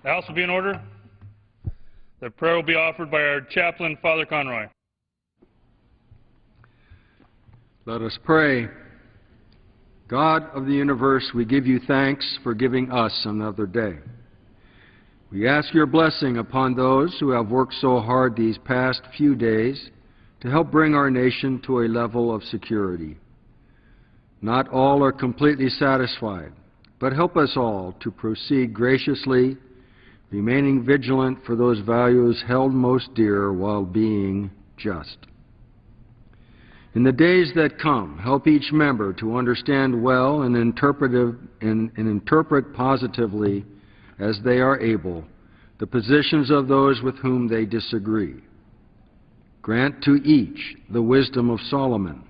The House will be in order. The prayer will be offered by our chaplain, Father Conroy. Let us pray. God of the universe, we give you thanks for giving us another day. We ask your blessing upon those who have worked so hard these past few days to help bring our nation to a level of security. Not all are completely satisfied, but help us all to proceed graciously, remaining vigilant for those values held most dear while being just. In the days that come, help each member to understand well and interpret positively as they are able the positions of those with whom they disagree. Grant to each the wisdom of Solomon,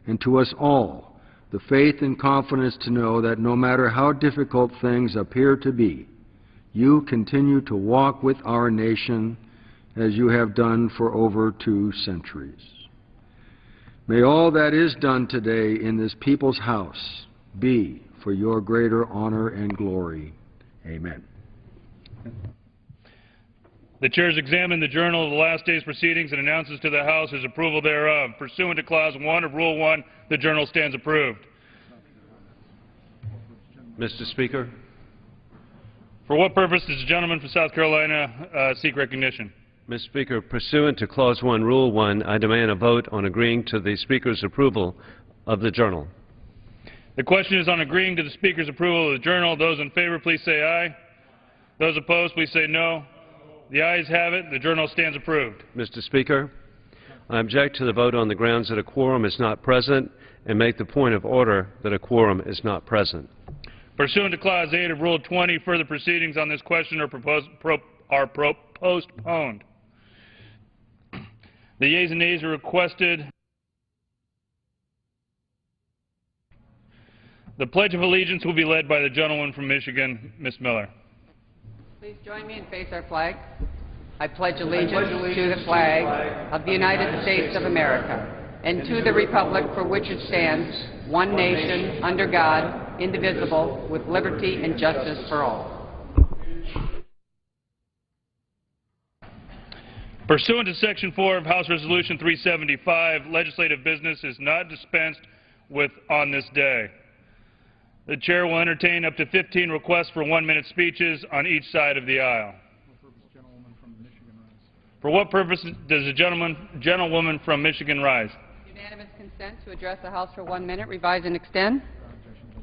and to us all the faith and confidence to know that no matter how difficult things appear to be, you continue to walk with our nation as you have done for over 2 centuries. May all that is done today in this people's house be for your greater honor and glory. Amen. The chair has examined the journal of the last day's proceedings and announces to the House his approval thereof. Pursuant to Clause 1 of Rule 1, the journal stands approved. Mr. Speaker. For what purpose does the gentleman from South Carolina seek recognition? Mr. Speaker, pursuant to Clause 1, Rule 1, I demand a vote on agreeing to the Speaker's approval of the journal. The question is on agreeing to the Speaker's approval of the journal. Those in favor, please say aye. Those opposed, please say no. The ayes have it. The journal stands approved. Mr. Speaker, I object to the vote on the grounds that a quorum is not present and make the point of order that a quorum is not present. Pursuant to Clause 8 of Rule 20, further proceedings on this question are postponed. The yeas and nays are requested. The Pledge of Allegiance will be led by the gentleman from Michigan, Ms. Miller. Please join me and face our flag. I pledge allegiance to the flag of the United States of America and to the republic for which it stands, one nation, under God, indivisible, with liberty and justice for all. Pursuant to Section 4 of House Resolution 375, legislative business is not dispensed with on this day. The chair will entertain up to 15 requests for 1-minute speeches on each side of the aisle. For what purpose does the gentlewoman from Michigan rise? Unanimous consent to address the House for 1 minute, revise and extend.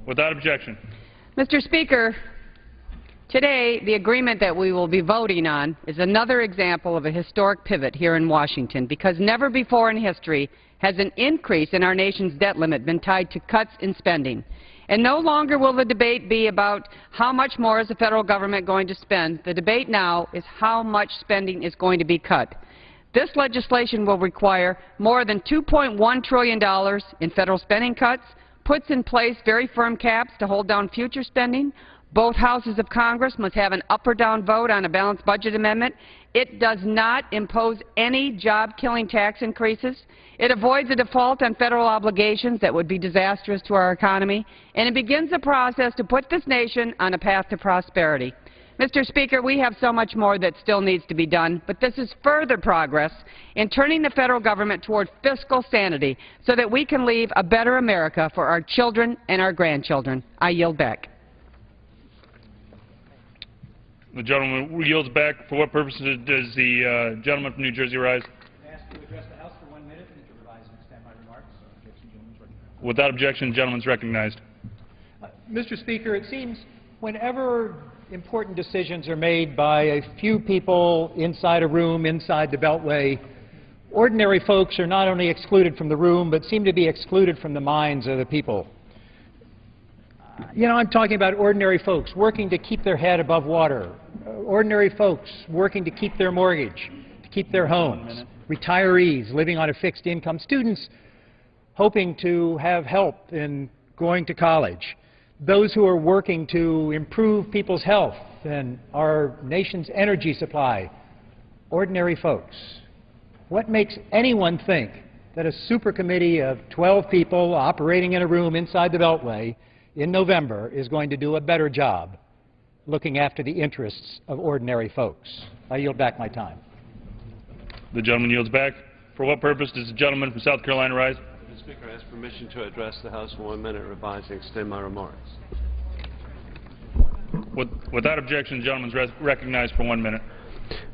Without objection. Mr. Speaker, today the agreement that we will be voting on is another example of a historic pivot here in Washington, because never before in history has an increase in our nation's debt limit been tied to cuts in spending. And no longer will the debate be about how much more is the federal government going to spend. The debate now is how much spending is going to be cut. This legislation will require more than $2.1 trillion in federal spending cuts, puts in place very firm caps to hold down future spending. Both houses of Congress must have an up or down vote on a balanced budget amendment. It does not impose any job-killing tax increases. It avoids a default on federal obligations that would be disastrous to our economy. And it begins a process to put this nation on a path to prosperity. Mr. Speaker, we have so much more that still needs to be done, but this is further progress in turning the federal government toward fiscal sanity so that we can leave a better America for our children and our grandchildren. I yield back. The gentleman yields back. For what purpose does the gentleman from New Jersey rise? I ask to address the House for 1 minute and to revise and extend my remarks. Without objection, the gentleman is recognized. Mr. Speaker, it seems whenever important decisions are made by a few people inside a room, inside the Beltway, ordinary folks are not only excluded from the room, but seem to be excluded from the minds of the people. You know, I'm talking about ordinary folks working to keep their head above water, ordinary folks working to keep their mortgage, to keep their homes, retirees living on a fixed income, students hoping to have help in going to college, those who are working to improve people's health and our nation's energy supply, ordinary folks. What makes anyone think that a super committee of 12 people operating in a room inside the Beltway in November is going to do a better job looking after the interests of ordinary folks. I yield back my time. The gentleman yields back. For what purpose does the gentleman from South Carolina rise? Mr. Speaker, I ask permission to address the House for 1 minute, revise and extend my remarks. Without objection, the gentleman is recognized for 1 minute.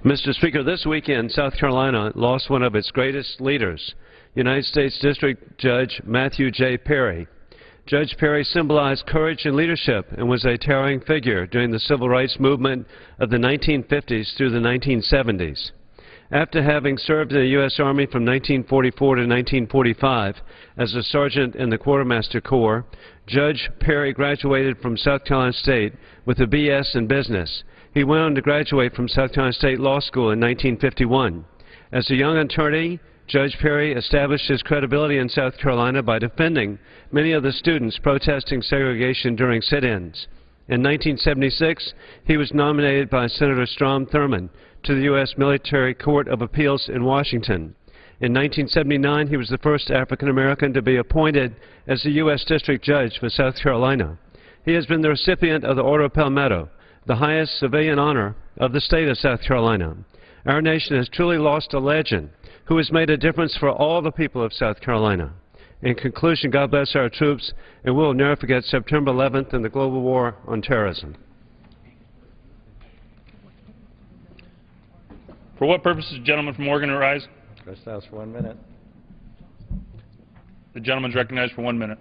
Mr. Speaker, this weekend, South Carolina lost one of its greatest leaders, United States District Judge Matthew J. Perry. Judge Perry symbolized courage and leadership and was a towering figure during the civil rights movement of the 1950s through the 1970s. After having served in the U.S. Army from 1944 to 1945 as a sergeant in the Quartermaster Corps, Judge Perry graduated from South Carolina State with a B.S. in business. He went on to graduate from South Carolina State Law School in 1951. As a young attorney, Judge Perry established his credibility in South Carolina by defending many of the students protesting segregation during sit-ins. In 1976, he was nominated by Senator Strom Thurmond to the U.S. Military Court of Appeals in Washington. In 1979, he was the first African-American to be appointed as the U.S. District Judge for South Carolina. He has been the recipient of the Order of Palmetto, the highest civilian honor of the state of South Carolina. Our nation has truly lost a legend who has made a difference for all the people of South Carolina. In conclusion, God bless our troops, and we'll never forget September 11th and the global war on terrorism. For what purpose does the gentleman from Oregon rise? Address the House for 1 minute. The gentleman is recognized for 1 minute.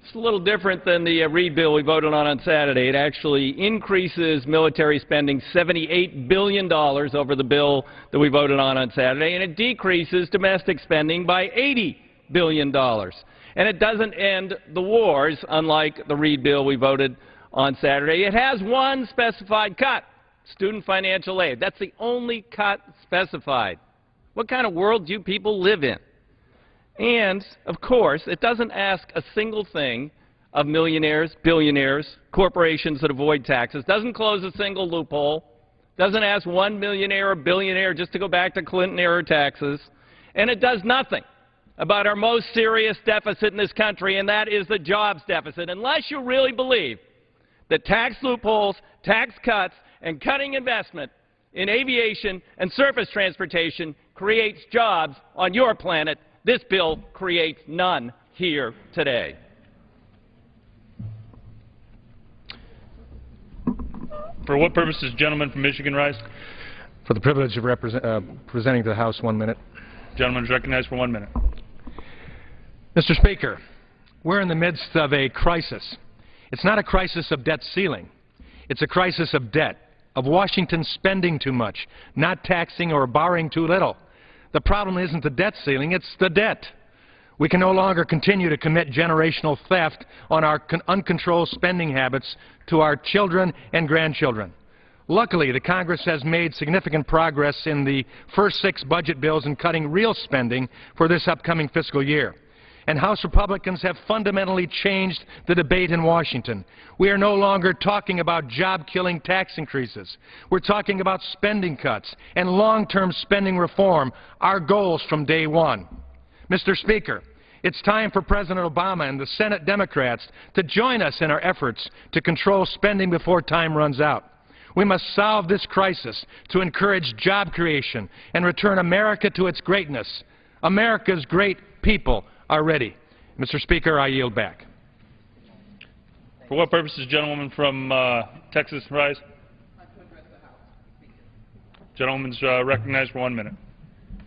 It's a little different than the Reid bill we voted on Saturday. It actually increases military spending $78 billion over the bill that we voted on Saturday, and it decreases domestic spending by $80 billion. And it doesn't end the wars, unlike the Reid bill we voted on Saturday. It has one specified cut, student financial aid. That's the only cut specified. What kind of world do you people live in? And, of course, it doesn't ask a single thing of millionaires, billionaires, corporations that avoid taxes, doesn't close a single loophole, doesn't ask one millionaire or billionaire just to go back to Clinton-era taxes, and it does nothing about our most serious deficit in this country, and that is the jobs deficit. Unless you really believe that tax loopholes, tax cuts, and cutting investment in aviation and surface transportation creates jobs on your planet, this bill creates none here today. For what purpose does the gentleman from Michigan rise? For the privilege of presenting to the House 1 minute. The gentleman is recognized for 1 minute. Mr. Speaker, we're in the midst of a crisis. It's not a crisis of debt ceiling. It's a crisis of debt, of Washington spending too much, not taxing or borrowing too little. The problem isn't the debt ceiling, it's the debt. We can no longer continue to commit generational theft on our uncontrolled spending habits to our children and grandchildren. Luckily, the Congress has made significant progress in the first 6 budget bills in cutting real spending for this upcoming fiscal year. And House Republicans have fundamentally changed the debate in Washington. We are no longer talking about job-killing tax increases. We're talking about spending cuts and long-term spending reform, our goals from day one. Mr. Speaker, it's time for President Obama and the Senate Democrats to join us in our efforts to control spending before time runs out. We must solve this crisis to encourage job creation and return America to its greatness. America's great people are ready. Mr. Speaker, I yield back. For what purpose does the gentleman from Texas rise? Gentleman's recognized for 1 minute.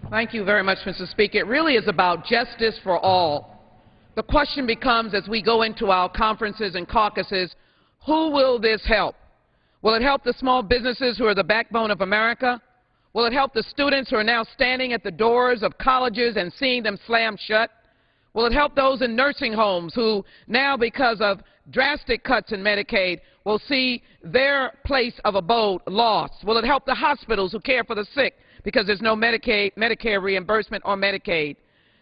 Thank you very much, Mr. Speaker. It really is about justice for all. The question becomes, as we go into our conferences and caucuses, who will this help? Will it help the small businesses who are the backbone of America? Will it help the students who are now standing at the doors of colleges and seeing them slam shut? Will it help those in nursing homes who now, because of drastic cuts in Medicaid, will see their place of abode lost? Will it help the hospitals who care for the sick because there's no Medicare reimbursement or Medicaid?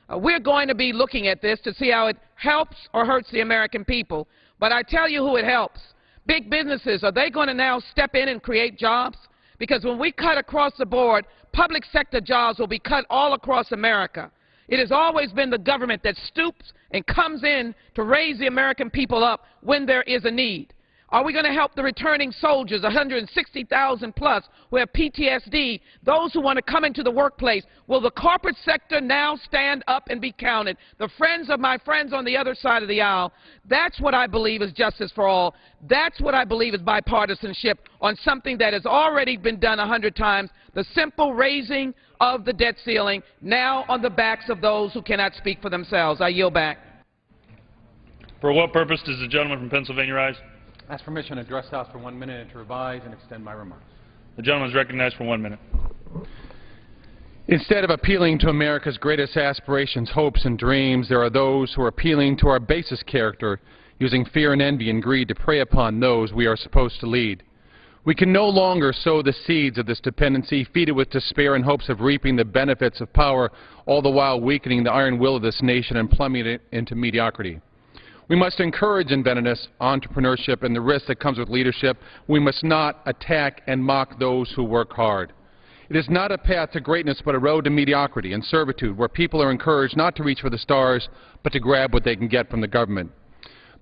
We're going to be looking at this to see how it helps or hurts the American people. But I tell you who it helps. Big businesses, are they going to now step in and create jobs? Because when we cut across the board, public sector jobs will be cut all across America. It has always been the government that stoops and comes in to raise the American people up when there is a need. Are we going to help the returning soldiers, 160,000 plus, who have PTSD, those who want to come into the workplace? Will the corporate sector now stand up and be counted? The friends of my friends on the other side of the aisle, that's what I believe is justice for all. That's what I believe is bipartisanship on something that has already been done 100 times, the simple raising of the debt ceiling, now on the backs of those who cannot speak for themselves. I yield back. For what purpose does the gentleman from Pennsylvania rise? Ask permission to address the House for 1 minute and to revise and extend my remarks. The gentleman is recognized for 1 minute. Instead of appealing to America's greatest aspirations, hopes, and dreams, there are those who are appealing to our basest character, using fear and envy and greed to prey upon those we are supposed to lead. We can no longer sow the seeds of this dependency, feed it with despair in hopes of reaping the benefits of power, all the while weakening the iron will of this nation and plummeting it into mediocrity. We must encourage inventiveness, entrepreneurship, and the risk that comes with leadership. We must not attack and mock those who work hard. It is not a path to greatness, but a road to mediocrity and servitude, where people are encouraged not to reach for the stars, but to grab what they can get from the government.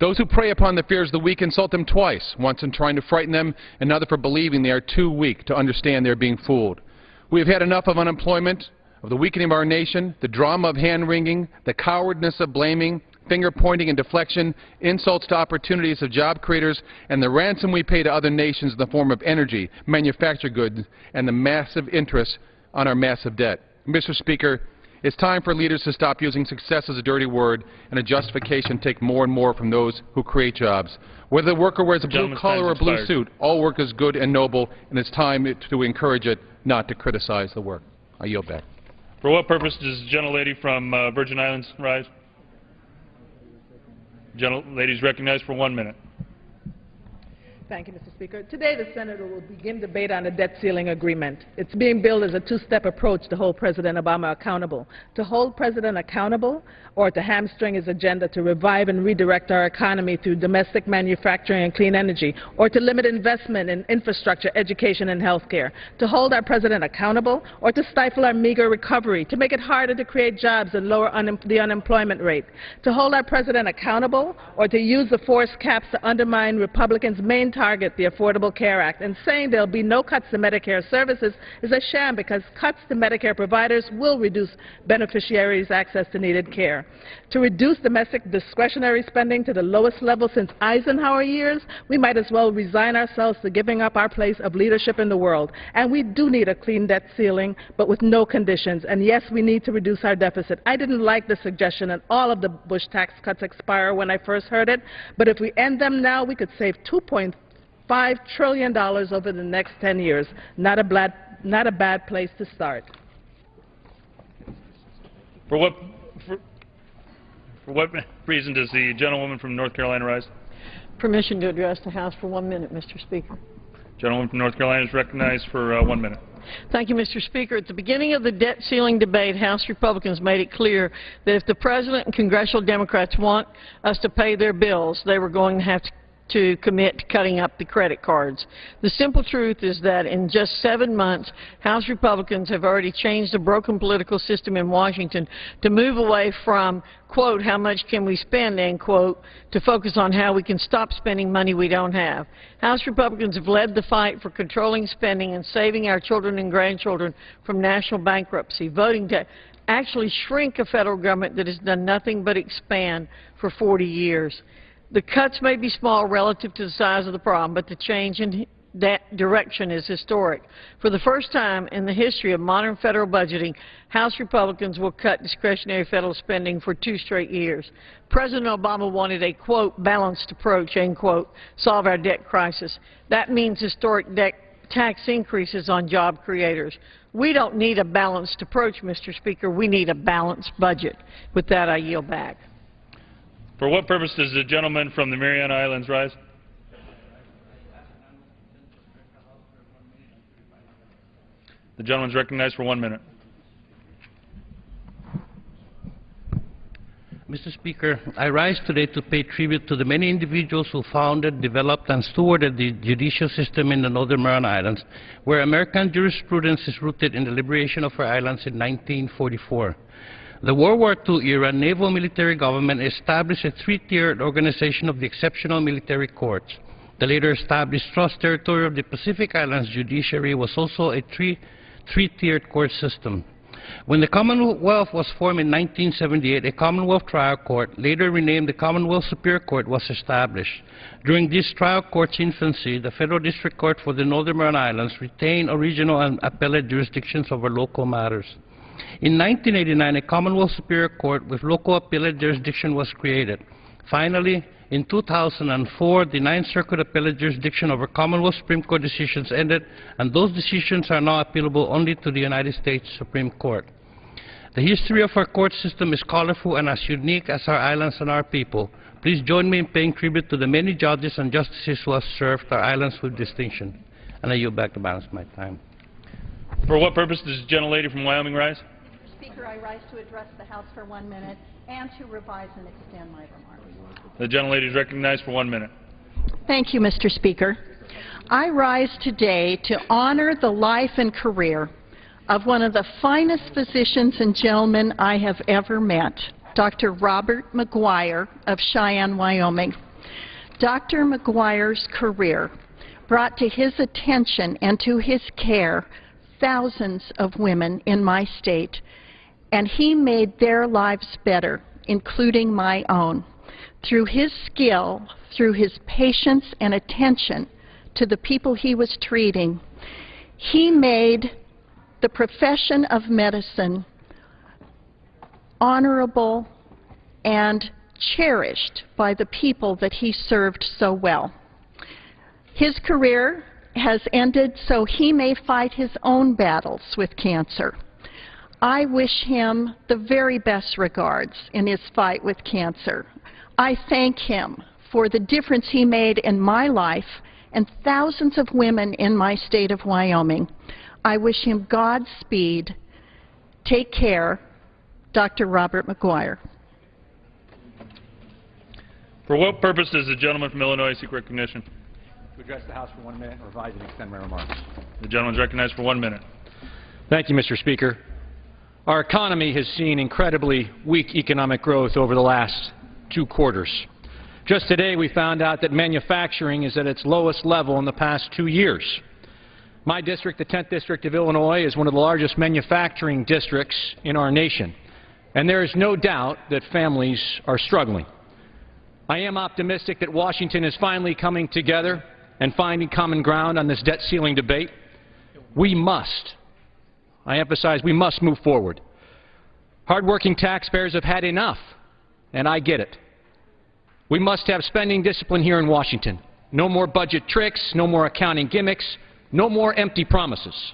Those who prey upon the fears of the weak insult them twice, once in trying to frighten them, and another for believing they are too weak to understand they are being fooled. We have had enough of unemployment, of the weakening of our nation, the drama of hand-wringing, the cowardness of blaming, finger-pointing and deflection, insults to opportunities of job creators, and the ransom we pay to other nations in the form of energy, manufactured goods, and the massive interest on our massive debt. Mr. Speaker, it's time for leaders to stop using success as a dirty word and a justification to take more and more from those who create jobs. Whether the worker wears a blue collar or a blue suit, all work is good and noble, and it's time to encourage it, not to criticize the work. I yield back. For what purpose does the gentlelady from Virgin Islands rise? Gentlelady is recognized for 1 minute. Thank you, Mr. Speaker. Today, the Senator will begin debate on the debt ceiling agreement. It's being billed as a two-step approach to hold President Obama accountable. To hold President accountable or to hamstring his agenda to revive and redirect our economy through domestic manufacturing and clean energy, or to limit investment in infrastructure, education, and health care. To hold our President accountable or to stifle our meager recovery, to make it harder to create jobs and lower the unemployment rate. To hold our President accountable or to use the forced caps to undermine Republicans' main target, the Affordable Care Act. And saying there will be no cuts to Medicare services is a sham, because cuts to Medicare providers will reduce beneficiaries' access to needed care. To reduce domestic discretionary spending to the lowest level since Eisenhower years, we might as well resign ourselves to giving up our place of leadership in the world. And we do need a clean debt ceiling, but with no conditions. And yes, we need to reduce our deficit. I didn't like the suggestion that all of the Bush tax cuts expire when I first heard it, but if we end them now, we could save $2.5 trillion over the next 10 years. Not a bad place to start. For what reason does the gentlewoman from North Carolina rise? Permission to address the House for 1 minute, Mr. Speaker. Gentlewoman from North Carolina is recognized for 1 minute. Thank you, Mr. Speaker. At the beginning of the debt ceiling debate, House Republicans made it clear that if the President and congressional Democrats want us to pay their bills, they were going to have to commit to cutting up the credit cards. The simple truth is that in just 7 months, House Republicans have already changed the broken political system in Washington to move away from, quote, how much can we spend, end quote, to focus on how we can stop spending money we don't have. House Republicans have led the fight for controlling spending and saving our children and grandchildren from national bankruptcy, voting to actually shrink a federal government that has done nothing but expand for 40 years. The cuts may be small relative to the size of the problem, but the change in that direction is historic. For the first time in the history of modern federal budgeting, House Republicans will cut discretionary federal spending for 2 straight years. President Obama wanted a, quote, balanced approach, end quote, solve our debt crisis. That means historic debt tax increases on job creators. We don't need a balanced approach, Mr. Speaker. We need a balanced budget. With that, I yield back. For what purpose does the gentleman from the Mariana Islands rise? The gentleman is recognized for 1 minute. Mr. Speaker, I rise today to pay tribute to the many individuals who founded, developed, and stewarded the judicial system in the Northern Mariana Islands, where American jurisprudence is rooted in the liberation of our islands in 1944. The World War II era naval military government established a 3-tiered organization of the exceptional military courts. The later established Trust Territory of the Pacific Islands judiciary was also a three-tiered court system. When the Commonwealth was formed in 1978, a Commonwealth Trial Court, later renamed the Commonwealth Superior Court, was established. During this trial court's infancy, the Federal District Court for the Northern Mariana Islands retained original and appellate jurisdictions over local matters. In 1989, a Commonwealth Superior Court with local appellate jurisdiction was created. Finally, in 2004, the Ninth Circuit appellate jurisdiction over Commonwealth Supreme Court decisions ended, and those decisions are now appealable only to the United States Supreme Court. The history of our court system is colorful and as unique as our islands and our people. Please join me in paying tribute to the many judges and justices who have served our islands with distinction. And I yield back the balance of my time. For what purpose does the gentlelady from Wyoming rise? Mr. Speaker, I rise to address the House for 1 minute and to revise and extend my remarks. The gentlelady is recognized for 1 minute. Thank you, Mr. Speaker. I rise today to honor the life and career of one of the finest physicians and gentlemen I have ever met, Dr. Robert McGuire of Cheyenne, Wyoming. Dr. McGuire's career brought to his attention and to his care thousands of women in my state, and he made their lives better, including my own. Through his skill, through his patience and attention to the people he was treating, he made the profession of medicine honorable and cherished by the people that he served so well. His career has ended so he may fight his own battles with cancer. I wish him the very best regards in his fight with cancer. I thank him for the difference he made in my life and thousands of women in my state of Wyoming. I wish him Godspeed. Take care, Dr. Robert McGuire. For what purpose does the gentleman from Illinois seek recognition? To address the House for 1 minute and revise and extend my remarks. The gentleman is recognized for 1 minute. Thank you, Mr. Speaker. Our economy has seen incredibly weak economic growth over the last 2 quarters. Just today we found out that manufacturing is at its lowest level in the past 2 years. My district, the 10th District of Illinois, is one of the largest manufacturing districts in our nation, and there is no doubt that families are struggling. I am optimistic that Washington is finally coming together and finding common ground on this debt ceiling debate. We must, I emphasize, we must move forward. Hardworking taxpayers have had enough, and I get it. We must have spending discipline here in Washington. No more budget tricks, no more accounting gimmicks, no more empty promises.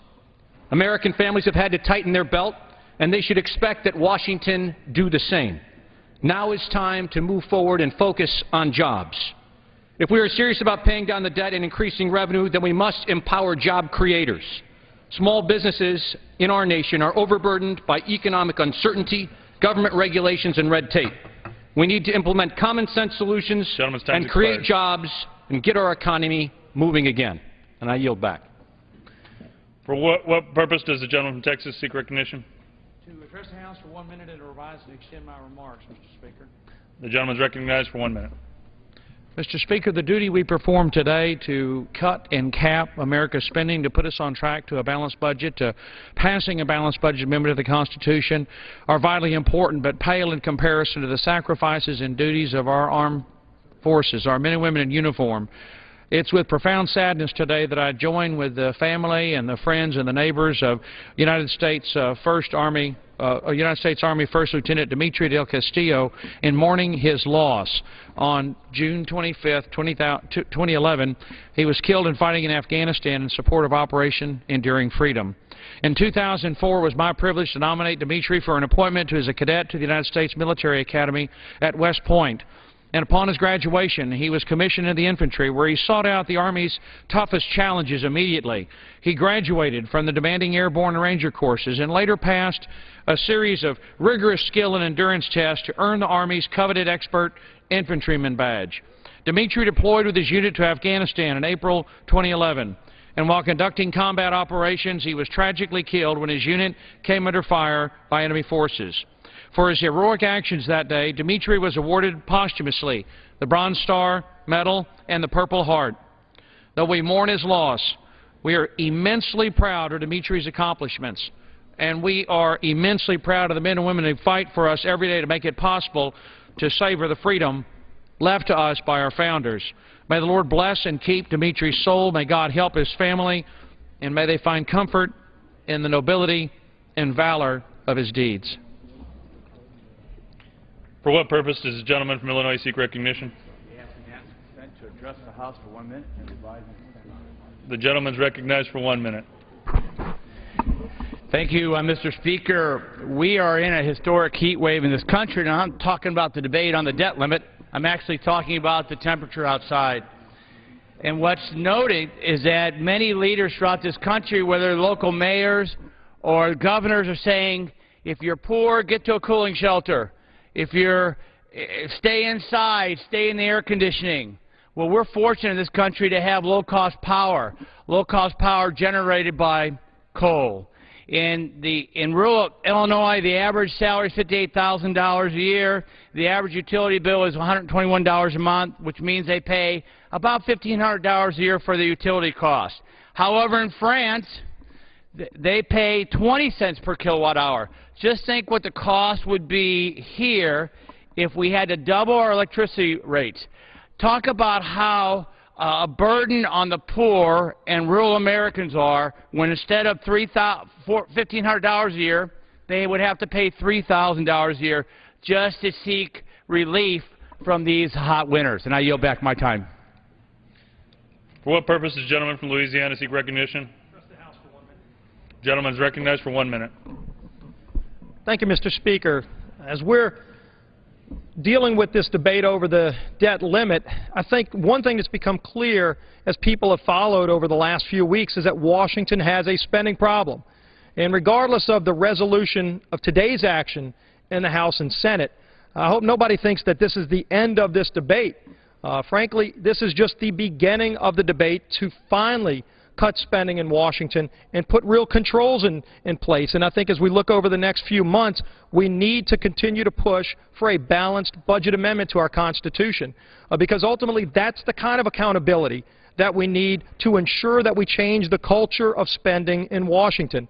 American families have had to tighten their belt, and they should expect that Washington do the same. Now is time to move forward and focus on jobs. If we are serious about paying down the debt and increasing revenue, then we must empower job creators. Small businesses in our nation are overburdened by economic uncertainty, government regulations, and red tape. We need to implement common sense solutions and create jobs and get our economy moving again. And I yield back. For what purpose does the gentleman from Texas seek recognition? To address the House for 1 minute and to revise and extend my remarks, Mr. Speaker. The gentleman is recognized for 1 minute. Mr. Speaker, the duty we perform today to cut and cap America's spending, to put us on track to a balanced budget, to passing a balanced budget amendment to the Constitution are vitally important, but pale in comparison to the sacrifices and duties of our armed forces, our men and women in uniform. It's with profound sadness today that I join with the family and the friends and the neighbors of United States Army First Lieutenant Dimitri Del Castillo in mourning his loss. On June 25, 2011, he was killed in fighting in Afghanistan in support of Operation Enduring Freedom. In 2004, it was my privilege to nominate Dimitri for an appointment as a cadet to the United States Military Academy at West Point. And upon his graduation, he was commissioned in the infantry, where he sought out the Army's toughest challenges immediately. He graduated from the demanding airborne and ranger courses and later passed a series of rigorous skill and endurance tests to earn the Army's coveted expert infantryman badge. Dimitri deployed with his unit to Afghanistan in April 2011. And while conducting combat operations, he was tragically killed when his unit came under fire by enemy forces. For his heroic actions that day, Dimitri was awarded posthumously the Bronze Star Medal and the Purple Heart. Though we mourn his loss, we are immensely proud of Dimitri's accomplishments, and we are immensely proud of the men and women who fight for us every day to make it possible to savor the freedom left to us by our founders. May the Lord bless and keep Dimitri's soul. May God help his family, and may they find comfort in the nobility and valor of his deeds. For what purpose does the gentleman from Illinois seek recognition? To address the House for 1 minute and advise. The gentleman is recognized for 1 minute. Thank you, Mr. Speaker. We are in a historic heat wave in this country, and I'm talking about the debate on the debt limit. I'm actually talking about the temperature outside. And what's noted is that many leaders throughout this country, whether local mayors or governors, are saying, if you're poor, get to a cooling shelter. If you're stay inside, stay in the air conditioning. Well, we're fortunate in this country to have low-cost power generated by coal. In rural Illinois, the average salary is $58,000 a year. The average utility bill is $121 a month, which means they pay about $1,500 a year for the utility cost. However, in France, they pay 20 cents per kilowatt hour. Just think what the cost would be here if we had to double our electricity rates. Talk about how a burden on the poor and rural Americans are when instead of $1,500 a year, they would have to pay $3,000 a year just to seek relief from these hot winters. And I yield back my time. For what purpose does the gentleman from Louisiana seek recognition? The gentleman is recognized for 1 minute. Thank you, Mr. Speaker. As we're dealing with this debate over the debt limit, I think one thing that's become clear as people have followed over the last few weeks is that Washington has a spending problem. And regardless of the resolution of today's action in the House and Senate, I hope nobody thinks that this is the end of this debate. Frankly, this is just the beginning of the debate to finally cut spending in Washington and put real controls in place. And I think as we look over the next few months, we need to continue to push for a balanced budget amendment to our Constitution, because ultimately that's the kind of accountability that we need to ensure that we change the culture of spending in Washington.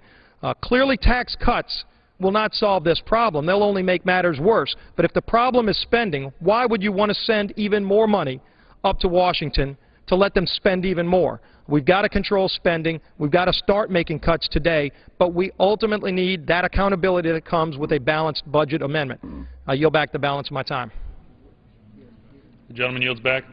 Clearly, tax cuts will not solve this problem. They'll only make matters worse. But if the problem is spending, why would you want to send even more money up to Washington to let them spend even more? We've got to control spending. We've got to start making cuts today, but we ultimately need that accountability that comes with a balanced budget amendment. I yield back the balance of my time. The gentleman yields back.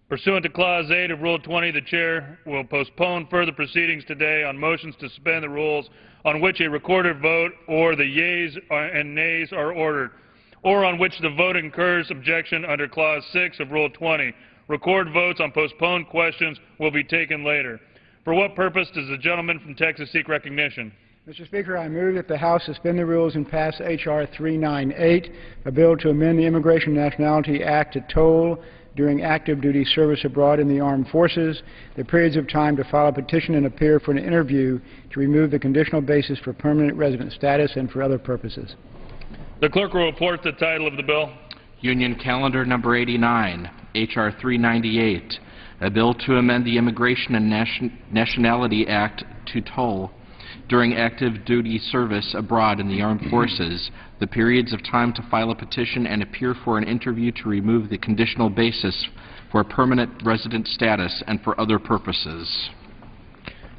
Pursuant to Clause 8 of Rule 20, the Chair will postpone further proceedings today on motions to suspend the rules on which a recorded vote or the yeas and nays are ordered, or on which the vote incurs objection under Clause 6 of Rule 20. Record votes on postponed questions will be taken later. For what purpose does the gentleman from Texas seek recognition? Mr. Speaker, I move that the House suspend the rules and pass H.R. 398, a bill to amend the Immigration and Nationality Act to toll during active duty service abroad in the armed forces the periods of time to file a petition and appear for an interview to remove the conditional basis for permanent resident status and for other purposes. The clerk will report the title of the bill. Union Calendar Number 89, H.R. 398, a bill to amend the Immigration and Nationality Act to toll during active duty service abroad in the armed forces, the periods of time to file a petition and appear for an interview to remove the conditional basis for permanent resident status and for other purposes.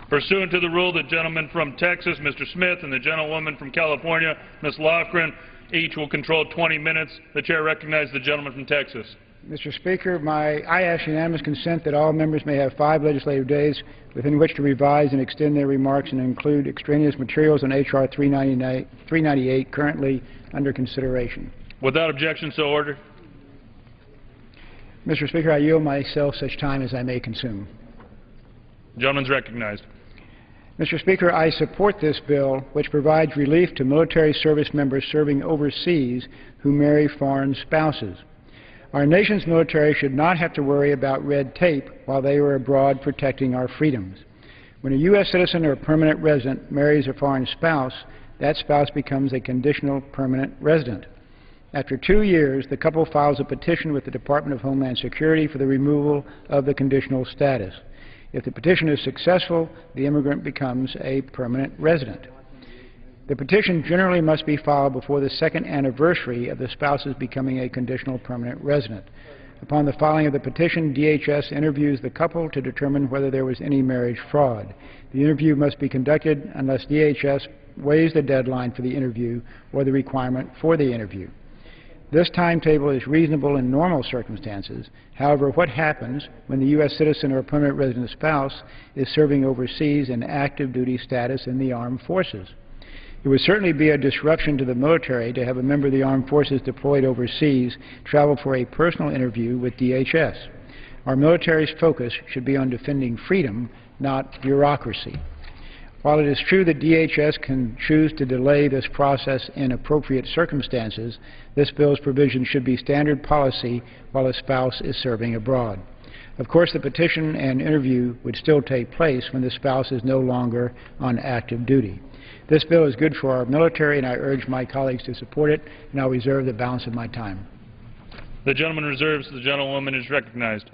Pursuant to the rule, the gentleman from Texas, Mr. Smith, and the gentlewoman from California, Ms. Lofgren, each will control 20 minutes. The chair recognizes the gentleman from Texas. Mr. Speaker, I ask unanimous consent that all members may have 5 legislative days within which to revise and extend their remarks and include extraneous materials on H.R. 398 currently under consideration. Without objection, so ordered. Mr. Speaker, I yield myself such time as I may consume. The gentleman is recognized. Mr. Speaker, I support this bill, which provides relief to military service members serving overseas who marry foreign spouses. Our nation's military should not have to worry about red tape while they are abroad protecting our freedoms. When a U.S. citizen or a permanent resident marries a foreign spouse, that spouse becomes a conditional permanent resident. After 2 years, the couple files a petition with the Department of Homeland Security for the removal of the conditional status. If the petition is successful, the immigrant becomes a permanent resident. The petition generally must be filed before the 2nd anniversary of the spouse's becoming a conditional permanent resident. Upon the filing of the petition, DHS interviews the couple to determine whether there was any marriage fraud. The interview must be conducted unless DHS waives the deadline for the interview or the requirement for the interview. This timetable is reasonable in normal circumstances. However, what happens when the U.S. citizen or permanent resident spouse is serving overseas in active duty status in the armed forces? It would certainly be a disruption to the military to have a member of the armed forces deployed overseas travel for a personal interview with DHS. Our military's focus should be on defending freedom, not bureaucracy. While it is true that DHS can choose to delay this process in appropriate circumstances, this bill's provision should be standard policy while a spouse is serving abroad. Of course, the petition and interview would still take place when the spouse is no longer on active duty. This bill is good for our military, and I urge my colleagues to support it, and I'll reserve the balance of my time. The gentleman reserves. The gentlewoman is recognized.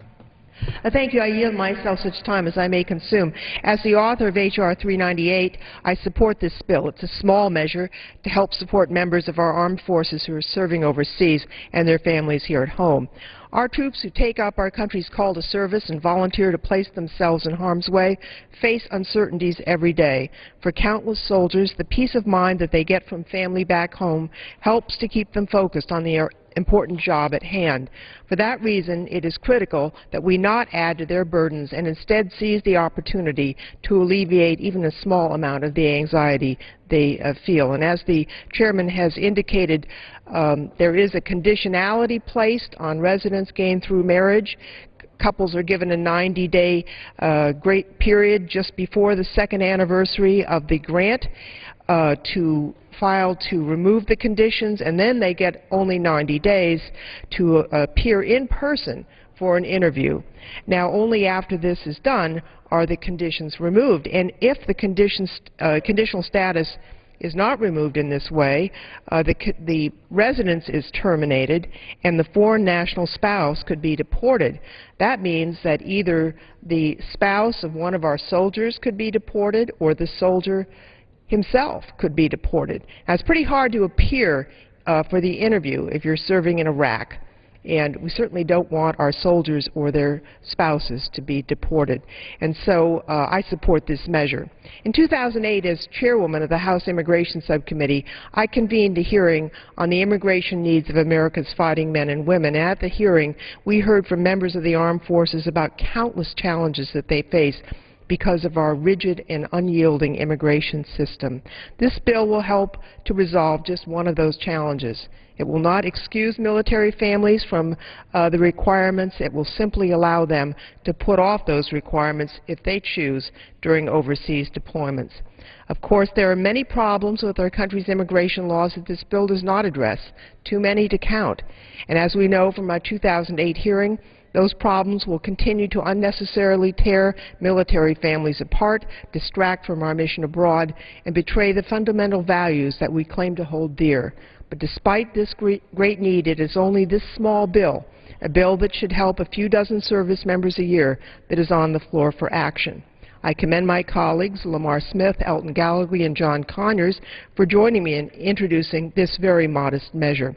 Thank you. I yield myself such time as I may consume. As the author of H.R. 398, I support this bill. It's a small measure to help support members of our armed forces who are serving overseas and their families here at home. Our troops who take up our country's call to service and volunteer to place themselves in harm's way face uncertainties every day. For countless soldiers, the peace of mind that they get from family back home helps to keep them focused on the important job at hand. For that reason, it is critical that we not add to their burdens and instead seize the opportunity to alleviate even a small amount of the anxiety they feel. And as the chairman has indicated, there is a conditionality placed on residence gained through marriage. Couples are given a 90-day grace period just before the 2nd anniversary of the grant to file to remove the conditions, and then they get only 90 days to appear in person for an interview. Now, only after this is done are the conditions removed, and if the conditional status is not removed in this way, the residence is terminated and the foreign national spouse could be deported. That means that either the spouse of one of our soldiers could be deported or the soldier himself could be deported. Now, it's pretty hard to appear for the interview if you're serving in Iraq, and we certainly don't want our soldiers or their spouses to be deported. And so I support this measure. In 2008, as chairwoman of the House Immigration Subcommittee, I convened a hearing on the immigration needs of America's fighting men and women. And at the hearing, we heard from members of the armed forces about countless challenges that they face because of our rigid and unyielding immigration system. This bill will help to resolve just one of those challenges. It will not excuse military families from the requirements. It will simply allow them to put off those requirements if they choose during overseas deployments. Of course, there are many problems with our country's immigration laws that this bill does not address, too many to count. And as we know from our 2008 hearing, those problems will continue to unnecessarily tear military families apart, distract from our mission abroad, and betray the fundamental values that we claim to hold dear. But despite this great need, it is only this small bill, a bill that should help a few dozen service members a year, that is on the floor for action. I commend my colleagues Lamar Smith, Elton Gallagher, and John Conyers for joining me in introducing this very modest measure.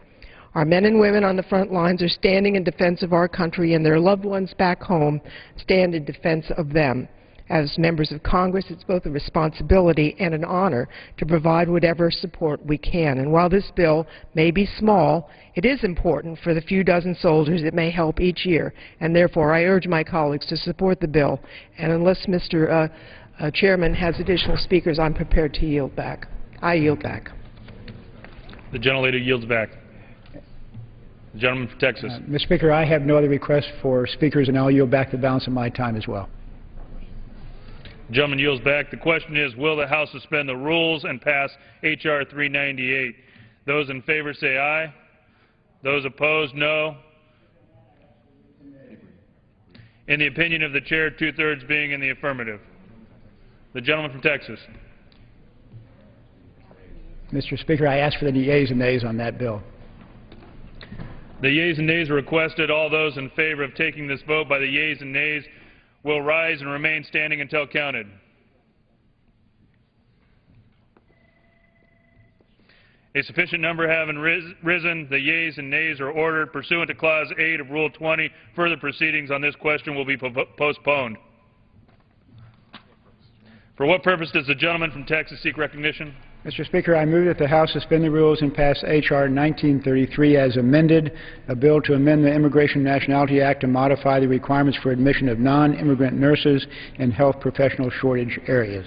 Our men and women on the front lines are standing in defense of our country, and their loved ones back home stand in defense of them. As members of Congress, it's both a responsibility and an honor to provide whatever support we can. And while this bill may be small, it is important for the few dozen soldiers it may help each year. And therefore, I urge my colleagues to support the bill. And unless Mr. Chairman has additional speakers, I'm prepared to yield back. I yield back. The gentlelady yields back. The gentleman from Texas. Mr. Speaker, I have no other requests for speakers, and I'll yield back the balance of my time as well. The gentleman yields back. The question is, will the House suspend the rules and pass H.R. 398? Those in favor say aye. Those opposed, no. In the opinion of the chair, 2/3 being in the affirmative. The gentleman from Texas. Mr. Speaker, I ask for the yeas and nays on that bill. The yeas and nays are requested. All those in favor of taking this vote by the yeas and nays will rise and remain standing until counted. A sufficient number having risen, the yeas and nays are ordered. Pursuant to Clause 8 of Rule 20, further proceedings on this question will be postponed. For what purpose does the gentleman from Texas seek recognition? Mr. Speaker, I move that the House suspend the rules and pass H.R. 1933 as amended, a bill to amend the Immigration and Nationality Act to modify the requirements for admission of non-immigrant nurses in health professional shortage areas.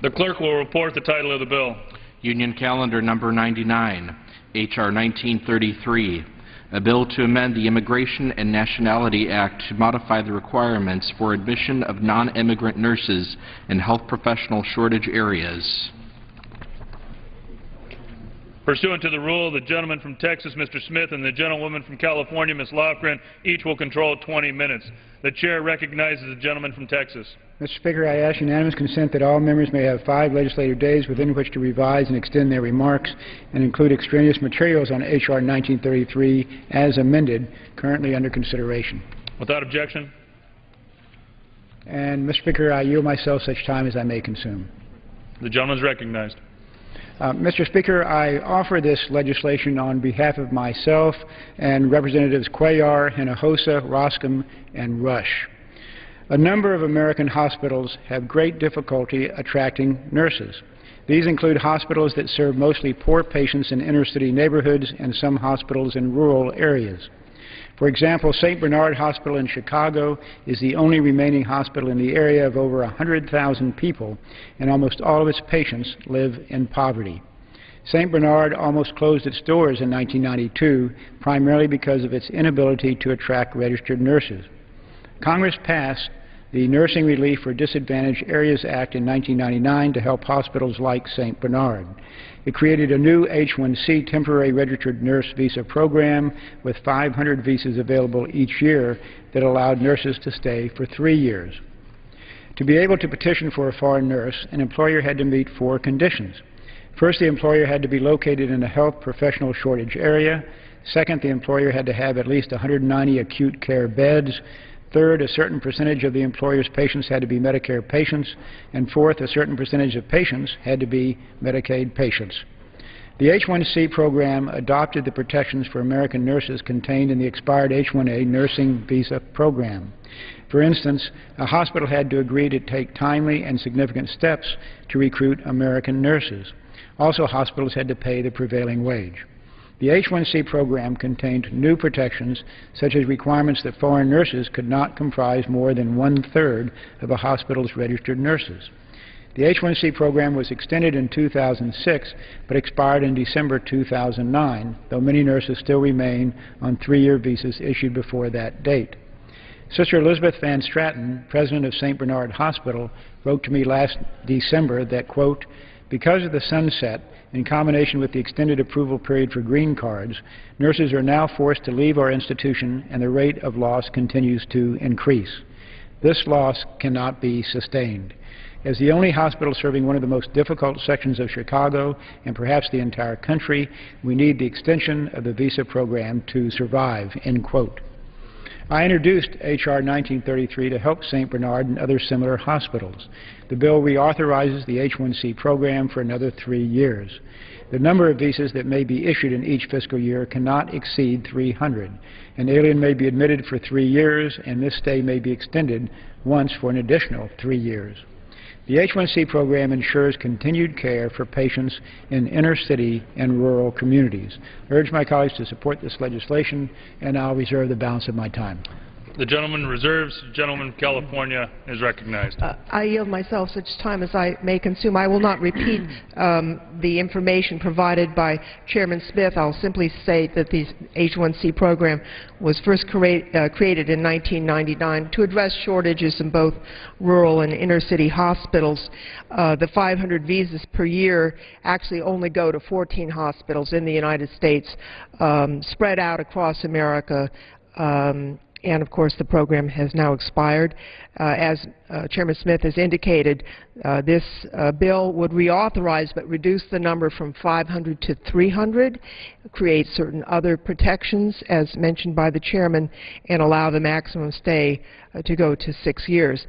The clerk will report the title of the bill. Union Calendar Number 99, H.R. 1933, a bill to amend the Immigration and Nationality Act to modify the requirements for admission of non-immigrant nurses in health professional shortage areas. Pursuant to the rule, the gentleman from Texas, Mr. Smith, and the gentlewoman from California, Ms. Lofgren, each will control 20 minutes. The chair recognizes the gentleman from Texas. Mr. Speaker, I ask unanimous consent that all members may have 5 legislative days within which to revise and extend their remarks and include extraneous materials on H.R. 1933 as amended, currently under consideration. Without objection. And, Mr. Speaker, I yield myself such time as I may consume. The gentleman is recognized. Mr. Speaker, I offer this legislation on behalf of myself and Representatives Cuellar, Hinojosa, Roscom, and Rush. A number of American hospitals have great difficulty attracting nurses. These include hospitals that serve mostly poor patients in inner-city neighborhoods and some hospitals in rural areas. For example, St. Bernard Hospital in Chicago is the only remaining hospital in the area of over 100,000 people, and almost all of its patients live in poverty. St. Bernard almost closed its doors in 1992, primarily because of its inability to attract registered nurses. Congress passed the Nursing Relief for Disadvantaged Areas Act in 1999 to help hospitals like St. Bernard. It created a new H-1C temporary registered nurse visa program with 500 visas available each year that allowed nurses to stay for 3 years. To be able to petition for a foreign nurse, an employer had to meet 4 conditions. First, the employer had to be located in a health professional shortage area. Second, the employer had to have at least 190 acute care beds. Third, a certain percentage of the employer's patients had to be Medicare patients. And fourth, a certain percentage of patients had to be Medicaid patients. The H-1C program adopted the protections for American nurses contained in the expired H-1A nursing visa program. For instance, a hospital had to agree to take timely and significant steps to recruit American nurses. Also, hospitals had to pay the prevailing wage. The H-1C program contained new protections, such as requirements that foreign nurses could not comprise more than 1/3 of a hospital's registered nurses. The H-1C program was extended in 2006, but expired in December 2009, though many nurses still remain on 3-year visas issued before that date. Sister Elizabeth Van Stratton, president of St. Bernard Hospital, wrote to me last December that, quote, because of the sunset, in combination with the extended approval period for green cards, nurses are now forced to leave our institution and the rate of loss continues to increase. This loss cannot be sustained. As the only hospital serving one of the most difficult sections of Chicago and perhaps the entire country, we need the extension of the visa program to survive, end quote. I introduced H.R. 1933 to help St. Bernard and other similar hospitals. The bill reauthorizes the H-1C program for another 3 years. The number of visas that may be issued in each fiscal year cannot exceed 300. An alien may be admitted for 3 years, and this stay may be extended once for an additional 3 years. The H-1C program ensures continued care for patients in inner city and rural communities. I urge my colleagues to support this legislation, and I'll reserve the balance of my time. The gentleman reserves. The gentleman from California is recognized. I yield myself such time as I may consume. I will not repeat the information provided by Chairman Smith. I'll simply state that the H-1C program was first created in 1999 to address shortages in both rural and inner city hospitals. The 500 visas per year actually only go to 14 hospitals in the United States, spread out across America. And, of course, the program has now expired. As Chairman Smith has indicated, this bill would reauthorize but reduce the number from 500 to 300, create certain other protections, as mentioned by the Chairman, and allow the maximum stay to go to 6 years.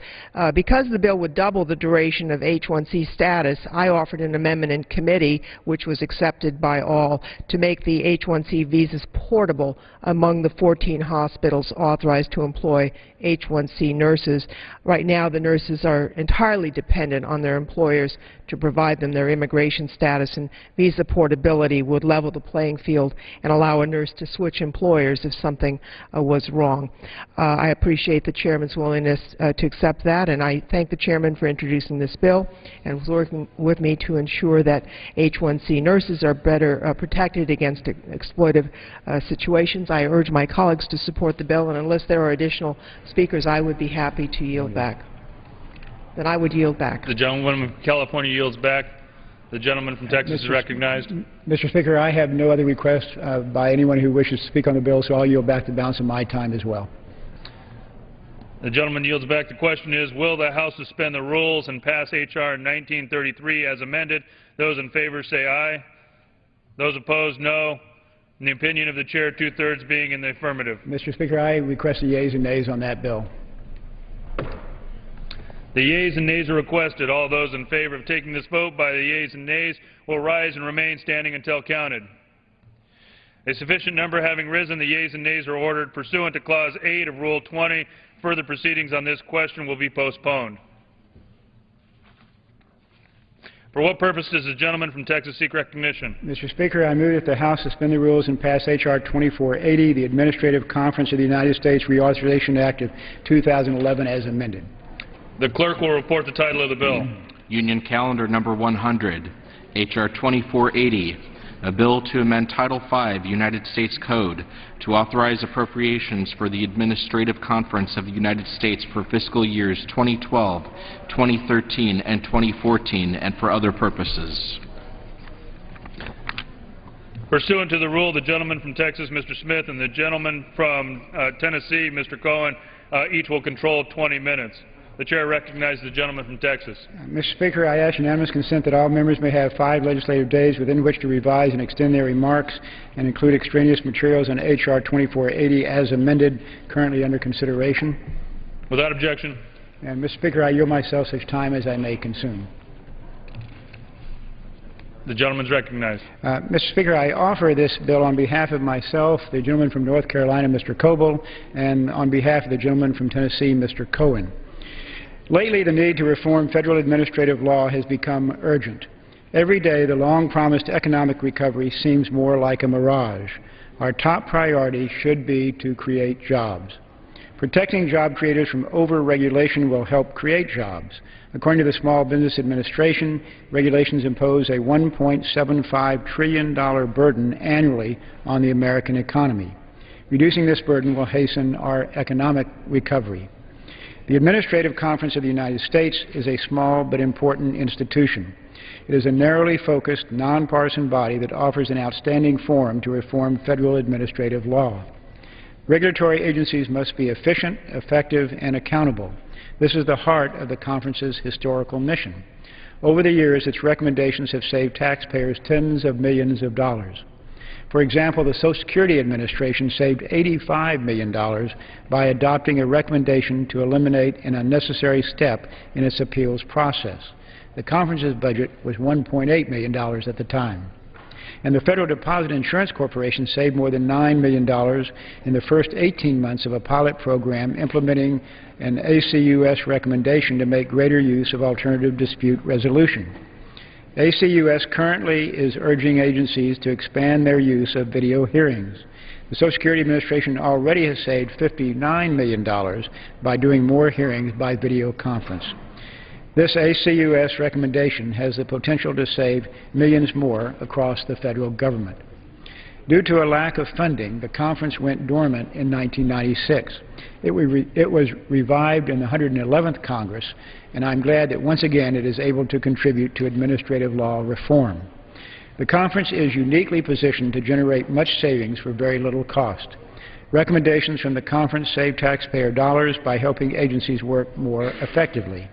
Because the bill would double the duration of H-1C status, I offered an amendment in committee, which was accepted by all, to make the H-1C visas portable among the 14 hospitals authorized to employ H-1C nurses. Right now, the nurses are entirely dependent on their employers to provide them their immigration status, and visa portability would level the playing field and allow a nurse to switch employers if something was wrong. I appreciate the Chairman's willingness to accept that, and I thank the Chairman for introducing this bill and working with me to ensure that H-1C nurses are better protected against exploitive situations. I urge my colleagues to support the bill, and unless there are additional speakers, I would be happy to yield back. Then I would yield back. The gentleman from California yields back. The gentleman from Texas is recognized. Mr. Speaker, I have no other requests by anyone who wishes to speak on the bill, so I'll yield back the balance of my time as well. The gentleman yields back. The question is, will the House suspend the rules and pass H.R. 1933 as amended? Those in favor say aye. Those opposed, no. In the opinion of the Chair, 2/3 being in the affirmative. Mr. Speaker, I request the yeas and nays on that bill. The yeas and nays are requested. All those in favor of taking this vote by the yeas and nays will rise and remain standing until counted. A sufficient number having risen, the yeas and nays are ordered. Pursuant to Clause 8 of Rule 20, further proceedings on this question will be postponed. For what purpose does the gentleman from Texas seek recognition? Mr. Speaker, I move that the House suspend the rules and pass H.R. 2480, the Administrative Conference of the United States Reauthorization Act of 2011, as amended. The clerk will report the title of the bill. Union Calendar Number 100, H.R. 2480, a bill to amend Title V United States Code to authorize appropriations for the Administrative Conference of the United States for fiscal years 2012, 2013, and 2014, and for other purposes. Pursuant to the rule, the gentleman from Texas, Mr. Smith, and the gentleman from Tennessee, Mr. Cohen, each will control 20 minutes. The Chair recognizes the gentleman from Texas. Mr. Speaker, I ask unanimous consent that all members may have 5 legislative days within which to revise and extend their remarks and include extraneous materials on H.R. 2480 as amended, currently under consideration. Without objection. And, Mr. Speaker, I yield myself such time as I may consume. The gentleman is recognized. Mr. Speaker, I offer this bill on behalf of myself, the gentleman from North Carolina, Mr. Coble, and on behalf of the gentleman from Tennessee, Mr. Cohen. Lately, the need to reform federal administrative law has become urgent. Every day, the long-promised economic recovery seems more like a mirage. Our top priority should be to create jobs. Protecting job creators from over-regulation will help create jobs. According to the Small Business Administration, regulations impose a $1.75 trillion burden annually on the American economy. Reducing this burden will hasten our economic recovery. The Administrative Conference of the United States is a small but important institution. It is a narrowly focused, nonpartisan body that offers an outstanding forum to reform federal administrative law. Regulatory agencies must be efficient, effective, and accountable. This is the heart of the conference's historical mission. Over the years, its recommendations have saved taxpayers tens of millions of dollars. For example, the Social Security Administration saved $85 million by adopting a recommendation to eliminate an unnecessary step in its appeals process. The conference's budget was $1.8 million at the time. And the Federal Deposit Insurance Corporation saved more than $9 million in the first 18 months of a pilot program implementing an ACUS recommendation to make greater use of alternative dispute resolution. ACUS currently is urging agencies to expand their use of video hearings. The Social Security Administration already has saved $59 million by doing more hearings by video conference. This ACUS recommendation has the potential to save millions more across the federal government. Due to a lack of funding, the conference went dormant in 1996. It was revived in the 111th Congress, and I'm glad that once again it is able to contribute to administrative law reform. The conference is uniquely positioned to generate much savings for very little cost. Recommendations from the conference save taxpayer dollars by helping agencies work more effectively.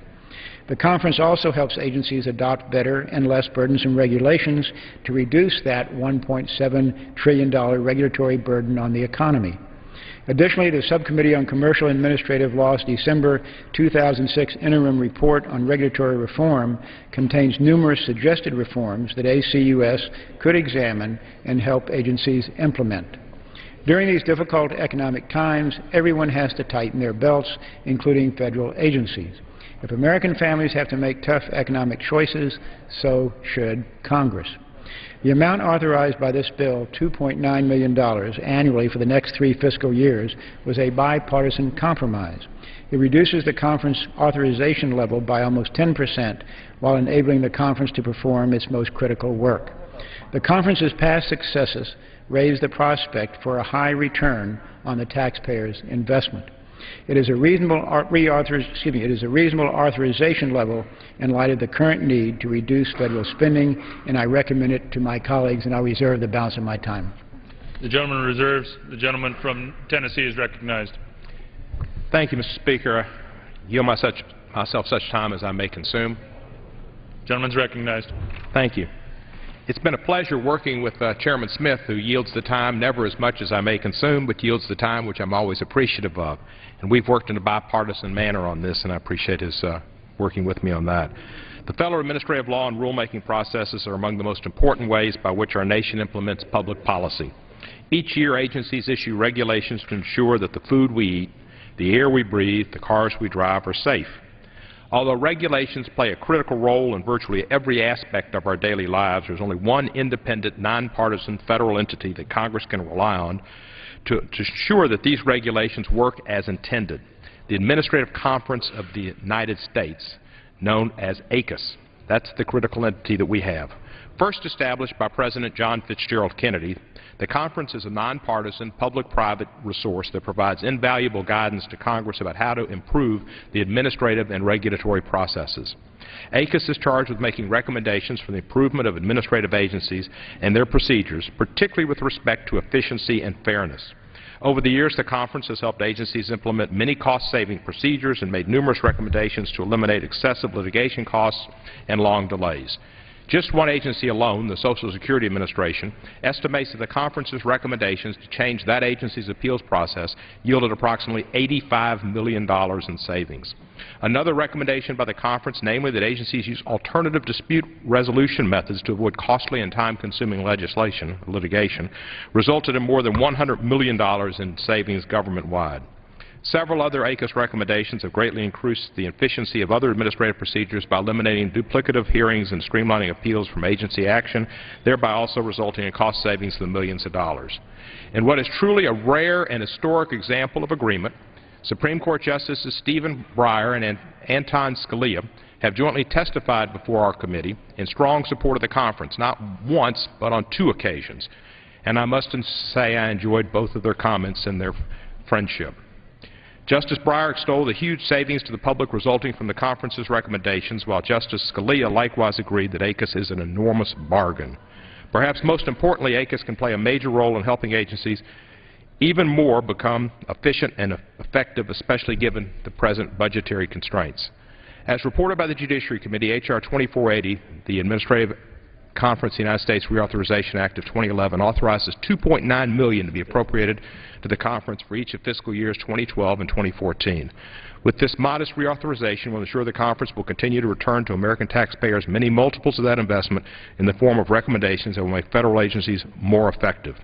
The conference also helps agencies adopt better and less burdensome regulations to reduce that $1.7 trillion regulatory burden on the economy. Additionally, the Subcommittee on Commercial and Administrative Law's December 2006 interim report on regulatory reform contains numerous suggested reforms that ACUS could examine and help agencies implement. During these difficult economic times, everyone has to tighten their belts, including federal agencies. If American families have to make tough economic choices, so should Congress. The amount authorized by this bill, $2.9 million annually for the next 3 fiscal years, was a bipartisan compromise. It reduces the conference authorization level by almost 10% while enabling the conference to perform its most critical work. The conference's past successes raise the prospect for a high return on the taxpayer's investment. It is a reasonable authorization level in light of the current need to reduce federal spending, and I recommend it to my colleagues, and I'll reserve the balance of my time. The gentleman reserves. The gentleman from Tennessee is recognized. Thank you, Mr. Speaker. I yield myself such time as I may consume. Gentleman's recognized. Thank you. It's been a pleasure working with Chairman Smith, who yields the time never as much as I may consume, but yields the time which I'm always appreciative of. And we've worked in a bipartisan manner on this, and I appreciate his working with me on that. The federal administrative law and rulemaking processes are among the most important ways by which our nation implements public policy. Each year, agencies issue regulations to ensure that the food we eat, the air we breathe, the cars we drive are safe. Although regulations play a critical role in virtually every aspect of our daily lives, there's only one independent, nonpartisan federal entity that Congress can rely on to ensure that these regulations work as intended: the Administrative Conference of the United States, known as ACUS. That's the critical entity that we have. First established by President John Fitzgerald Kennedy, the conference is a nonpartisan, public-private resource that provides invaluable guidance to Congress about how to improve the administrative and regulatory processes. ACUS is charged with making recommendations for the improvement of administrative agencies and their procedures, particularly with respect to efficiency and fairness. Over the years, the conference has helped agencies implement many cost-saving procedures and made numerous recommendations to eliminate excessive litigation costs and long delays. Just one agency alone, the Social Security Administration, estimates that the conference's recommendations to change that agency's appeals process yielded approximately $85 million in savings. Another recommendation by the conference, namely that agencies use alternative dispute resolution methods to avoid costly and time-consuming litigation, resulted in more than $100 million in savings government-wide. Several other ACUS recommendations have greatly increased the efficiency of other administrative procedures by eliminating duplicative hearings and streamlining appeals from agency action, thereby also resulting in cost savings of millions of dollars. In what is truly a rare and historic example of agreement, Supreme Court Justices Stephen Breyer and Anton Scalia have jointly testified before our committee in strong support of the conference, not once, but on 2 occasions. And I must say I enjoyed both of their comments and their friendship. Justice Breyer extolled the huge savings to the public resulting from the conference's recommendations, while Justice Scalia likewise agreed that ACUS is an enormous bargain. Perhaps most importantly, ACUS can play a major role in helping agencies even more become efficient and effective, especially given the present budgetary constraints. As reported by the Judiciary Committee, H.R. 2480, the Administrative conference, the United States Reauthorization Act of 2011 authorizes $2.9 million to be appropriated to the conference for each of fiscal years 2012 and 2014. With this modest reauthorization, we'll ensure the conference will continue to return to American taxpayers many multiples of that investment in the form of recommendations that will make federal agencies more effective.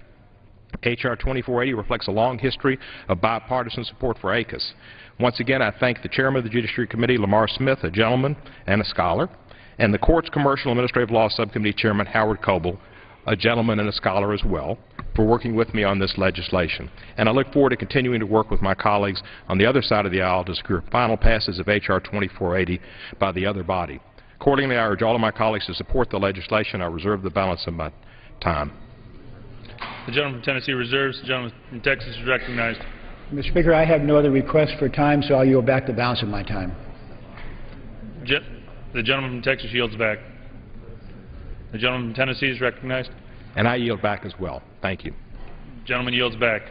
H.R. 2480 reflects a long history of bipartisan support for ACUS. Once again, I thank the Chairman of the Judiciary Committee, Lamar Smith, a gentleman and a scholar, and the Court's Commercial and Administrative Law Subcommittee Chairman, Howard Coble, a gentleman and a scholar as well, for working with me on this legislation. And I look forward to continuing to work with my colleagues on the other side of the aisle to secure final passes of H.R. 2480 by the other body. Accordingly, I urge all of my colleagues to support the legislation. I reserve the balance of my time. The gentleman from Tennessee reserves. The gentleman from Texas is recognized. Mr. Speaker, I have no other requests for time, so I'll yield back the balance of my time. The gentleman from Texas yields back. The gentleman from Tennessee is recognized. And I yield back as well. Thank you. The gentleman yields back.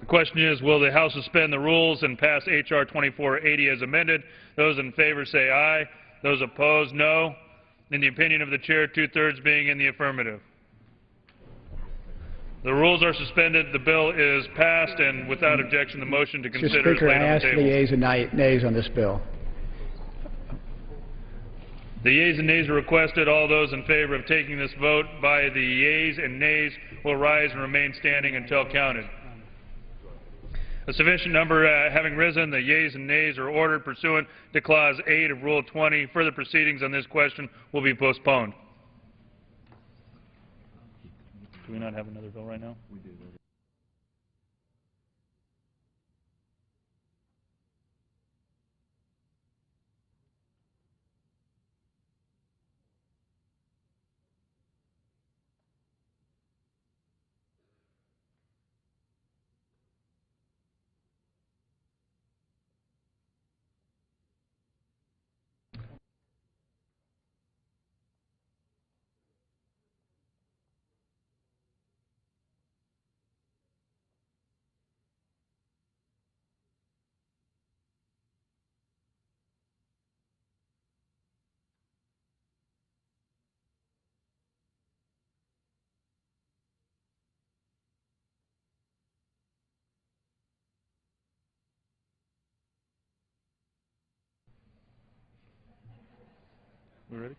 The question is, will the House suspend the rules and pass H.R. 2480 as amended? Those in favor say aye. Those opposed, no. In the opinion of the chair, two-thirds being in the affirmative. The rules are suspended. The bill is passed, and without objection, the motion to consider Mr. Speaker, is laid I on ask the for table. the yeas and nays on this bill. The yeas and nays are requested. All those in favor of taking this vote by the yeas and nays will rise and remain standing until counted. A sufficient number having risen, the yeas and nays are ordered pursuant to Clause 8 of Rule 20. Further proceedings on this question will be postponed. Do we not have another bill right now? We do. We ready?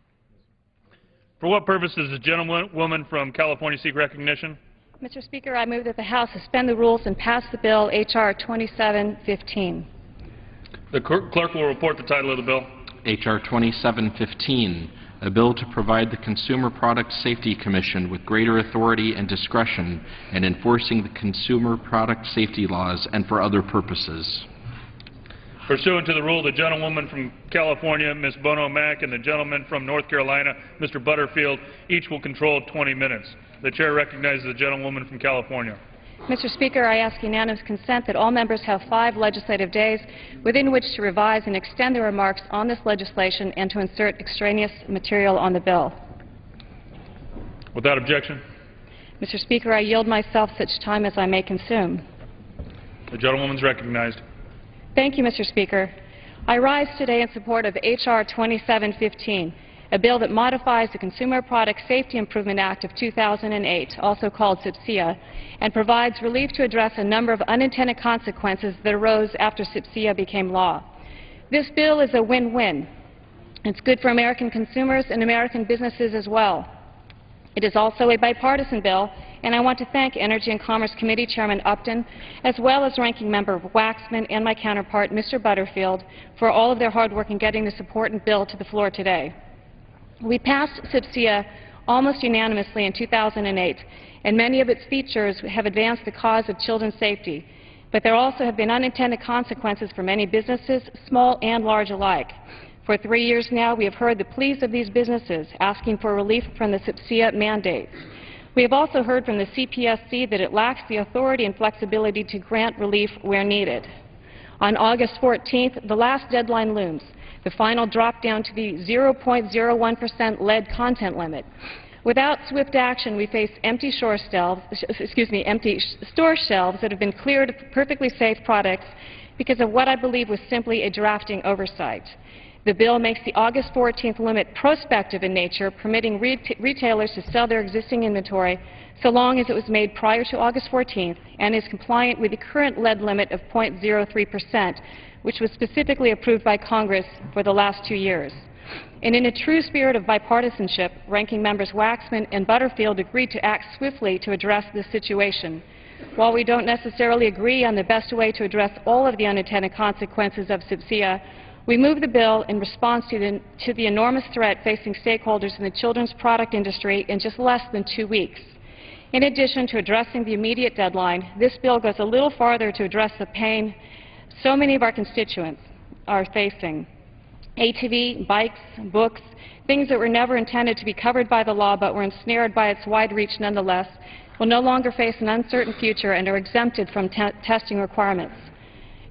For what purpose does the gentlewoman from California seek recognition? Mr. Speaker, I move that the House suspend the rules and pass the bill H.R. 2715. The clerk will report the title of the bill. H.R. 2715, a bill to provide the Consumer Product Safety Commission with greater authority and discretion in enforcing the consumer product safety laws and for other purposes. Pursuant to the rule, the gentlewoman from California, Ms. Bono Mack, and the gentleman from North Carolina, Mr. Butterfield, each will control 20 minutes. The chair recognizes the gentlewoman from California. Mr. Speaker, I ask unanimous consent that all members have 5 legislative days within which to revise and extend their remarks on this legislation and to insert extraneous material on the bill. Without objection. Mr. Speaker, I yield myself such time as I may consume. The gentlewoman is recognized. Thank you, Mr. Speaker. I rise today in support of H.R. 2715, a bill that modifies the Consumer Product Safety Improvement Act of 2008, also called SIPSIA, and provides relief to address a number of unintended consequences that arose after SIPSIA became law. This bill is a win-win. It's good for American consumers and American businesses as well. It is also a bipartisan bill, and I want to thank Energy and Commerce Committee Chairman Upton, as well as Ranking Member Waxman and my counterpart, Mr. Butterfield, for all of their hard work in getting this important bill to the floor today. We passed SIPSIA almost unanimously in 2008, and many of its features have advanced the cause of children's safety. But there also have been unintended consequences for many businesses, small and large alike. For 3 years now, we have heard the pleas of these businesses asking for relief from the SIPSIA mandates. We have also heard from the CPSC that it lacks the authority and flexibility to grant relief where needed. On August 14th, the last deadline looms. The final drop down to the 0.01% lead content limit. Without swift action, we face empty store shelves that have been cleared of perfectly safe products because of what I believe was simply a drafting oversight. The bill makes the August 14th limit prospective in nature, permitting retailers to sell their existing inventory so long as it was made prior to August 14th and is compliant with the current lead limit of 0.03%, which was specifically approved by Congress for the last 2 years. And in a true spirit of bipartisanship, Ranking Members Waxman and Butterfield agreed to act swiftly to address this situation. While we don't necessarily agree on the best way to address all of the unintended consequences of SIPSIA, we moved the bill in response to the enormous threat facing stakeholders in the children's product industry in just less than 2 weeks. In addition to addressing the immediate deadline, this bill goes a little farther to address the pain so many of our constituents are facing. ATV, bikes, books, things that were never intended to be covered by the law but were ensnared by its wide reach nonetheless, will no longer face an uncertain future and are exempted from testing requirements.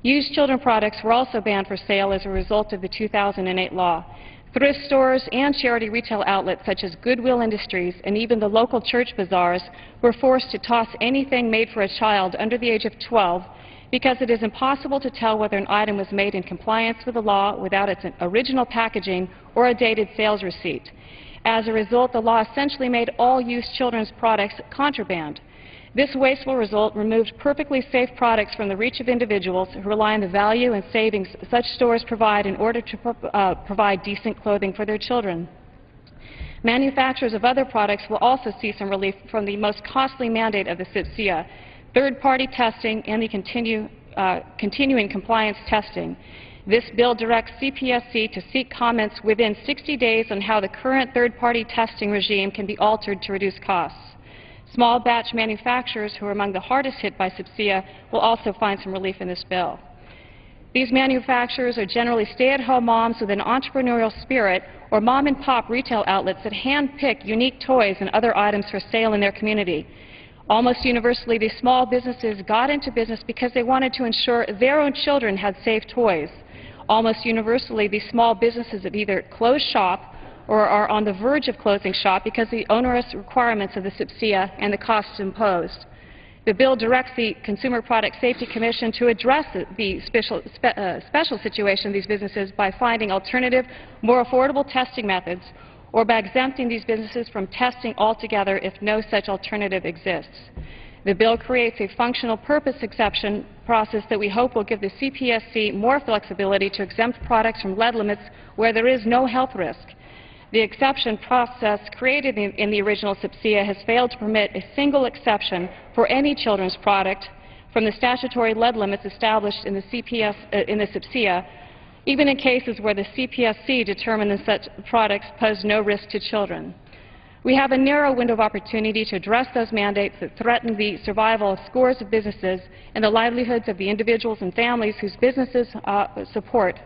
Used children products were also banned for sale as a result of the 2008 law. Thrift stores and charity retail outlets such as Goodwill Industries and even the local church bazaars were forced to toss anything made for a child under the age of 12 because it is impossible to tell whether an item was made in compliance with the law without its original packaging or a dated sales receipt. As a result, the law essentially made all used children's products contraband. This wasteful result removed perfectly safe products from the reach of individuals who rely on the value and savings such stores provide in order to provide decent clothing for their children. Manufacturers of other products will also see some relief from the most costly mandate of the SIPSIA, third-party testing and the continuing compliance testing. This bill directs CPSC to seek comments within 60 days on how the current third-party testing regime can be altered to reduce costs. Small batch manufacturers, who are among the hardest hit by SIPSIA, will also find some relief in this bill. These manufacturers are generally stay-at-home moms with an entrepreneurial spirit or mom-and-pop retail outlets that hand-pick unique toys and other items for sale in their community. Almost universally, these small businesses got into business because they wanted to ensure their own children had safe toys. Almost universally, these small businesses have either closed shop or are on the verge of closing shop because of the onerous requirements of the SIPSIA and the costs imposed. The bill directs the Consumer Product Safety Commission to address the special situation of these businesses by finding alternative, more affordable testing methods or by exempting these businesses from testing altogether if no such alternative exists. The bill creates a functional purpose exception process that we hope will give the CPSC more flexibility to exempt products from lead limits where there is no health risk. The exception process created in the original SIPSIA has failed to permit a single exception for any children's product from the statutory lead limits established in the SIPSIA, even in cases where the CPSC determined that such products pose no risk to children. We have a narrow window of opportunity to address those mandates that threaten the survival of scores of businesses and the livelihoods of the individuals and families whose businesses support.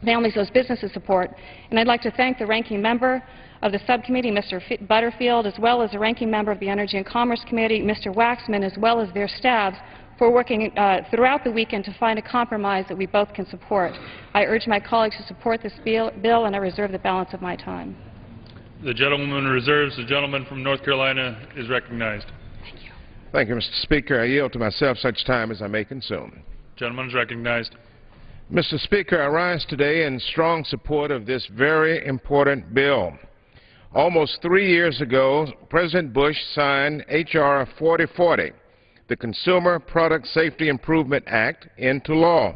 And I'd like to thank the ranking member of the subcommittee, Mr. Butterfield, as well as the ranking member of the Energy and Commerce Committee, Mr. Waxman, as well as their staffs, for working throughout the weekend to find a compromise that we both can support. I urge my colleagues to support this bill, and I reserve the balance of my time. The gentleman reserves. The gentleman from North Carolina is recognized. Thank you, Mr. Speaker. I yield to myself such time as I may consume. Gentleman is recognized. Mr. Speaker, I rise today in strong support of this very important bill. Almost 3 years ago, President Bush signed H.R. 4040, the Consumer Product Safety Improvement Act, into law.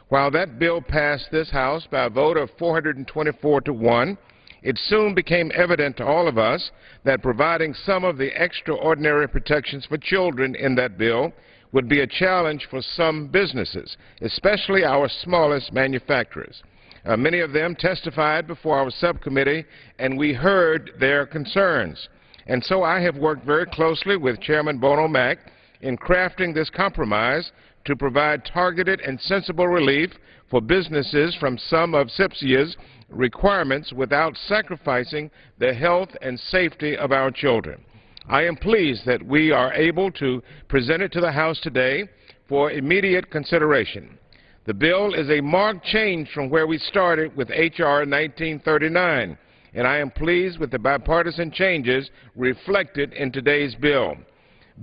While that bill passed this House by a vote of 424 to 1, it soon became evident to all of us that providing some of the extraordinary protections for children in that bill would be a challenge for some businesses, especially our smallest manufacturers. Many of them testified before our subcommittee, and we heard their concerns. And so I have worked very closely with Chairman Bono Mack in crafting this compromise to provide targeted and sensible relief for businesses from some of SIPSIA's requirements without sacrificing the health and safety of our children. I am pleased that we are able to present it to the House today for immediate consideration. The bill is a marked change from where we started with H.R. 1939, and I am pleased with the bipartisan changes reflected in today's bill.